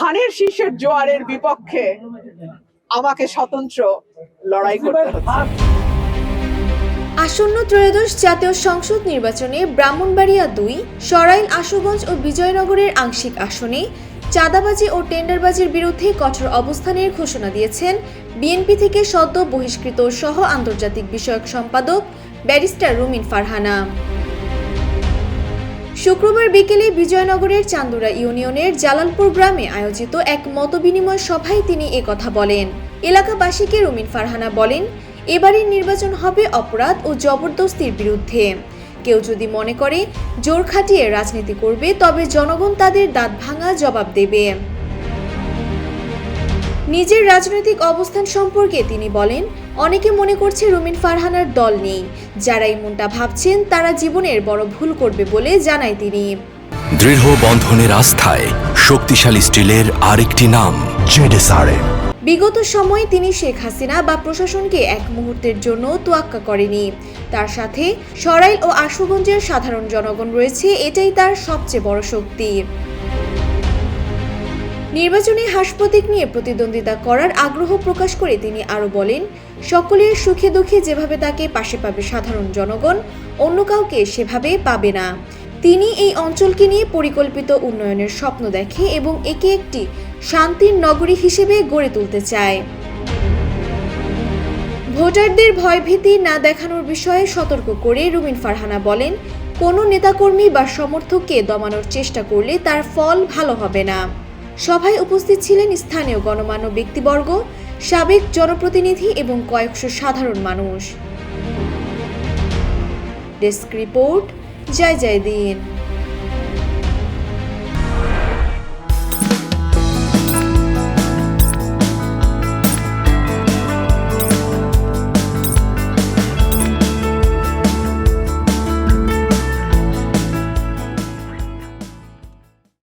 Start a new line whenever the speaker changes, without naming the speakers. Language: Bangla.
ধানের শীষের জোয়ারের বিপক্ষে আমাকে স্বতন্ত্র লড়াই করতে হচ্ছে।
আসন্ন ত্রয়োদশ জাতীয় সংসদ নির্বাচনে ব্রাহ্মণবাড়িয়া ২, সরাইল, আশুগঞ্জ ও বিজয়নগরের আংশিক আসনে চাঁদাবাজি ও টেন্ডারবাজির বিরুদ্ধে কঠোর অবস্থানের ঘোষণা দিয়েছেন বিএনপি থেকে সদ্য বহিষ্কৃত সহ আন্তর্জাতিক বিষয়ক সম্পাদক ব্যারিস্টার রুমিন ফারহানা। শুক্রবার বিকেলে বিজয়নগরের চান্দুরা ইউনিয়নের জালালপুর গ্রামে আয়োজিত এক মতবিনিময় সভায় তিনি একথা বলেন। এলাকাবাসীকে রুমিন ফারহানা বলেন, এবারের নির্বাচন হবে অপরাধ ও জবরদস্তির বিরুদ্ধে। কেউ যদি মনে করে জোর খাটিয়ে রাজনীতি করবে, তবে জনগণ তাদের দাঁত ভাঙা জবাব দেবে। নিজের রাজনৈতিক অবস্থান সম্পর্কে তিনি বলেন, অনেকে মনে করছে রুমিন ফারহানার দল নেই। যারা এমনটা ভাবছেন তারা জীবনের বড় ভুল করবে বলে জানায় তিনি।
দৃঢ় বন্ধনের আস্থায় শক্তিশালী স্টিলের আরেকটি নাম জেডএসআরএম।
বিগত সময়ে তিনি শেখ হাসিনা বা প্রশাসনকে এক মুহূর্তের জন্য তোয়াক্কা করেনি। তার সাথে সরাইল ও আশুগঞ্জের সাধারণ জনগণ রয়েছে, এটাই তার সবচেয়ে বড় শক্তি। নির্বাচনে হাসপাতাল নিয়ে প্রতিদ্বন্দ্বিতা করার আগ্রহ প্রকাশ করে তিনি আরও বলেন, সকলের সুখে দুঃখে যেভাবে তাকে পাশে পাবে সাধারণ জনগণ, অন্য কাউকে সেভাবে পাবে না। তিনি এই অঞ্চলকে নিয়ে পরিকল্পিত উন্নয়নের স্বপ্ন দেখে এবং একে একটি শান্তির নগরী হিসেবে গড়ে তুলতে চায়। ভোটারদের ভয়ভীতি না দেখানোর বিষয়ে সতর্ক করে রুমিন ফারহানা বলেন, কোনো নেতাকর্মী বা সমর্থককে দমানোর চেষ্টা করলে তার ফল ভালো হবে না। সভায় উপস্থিত ছিলেন স্থানীয় গণমান্য ব্যক্তিবর্গ, সাবেক জনপ্রতিনিধি এবং কয়েকশো সাধারণ মানুষ। ডেস্ক রিপোর্ট, জয় জয় দিন।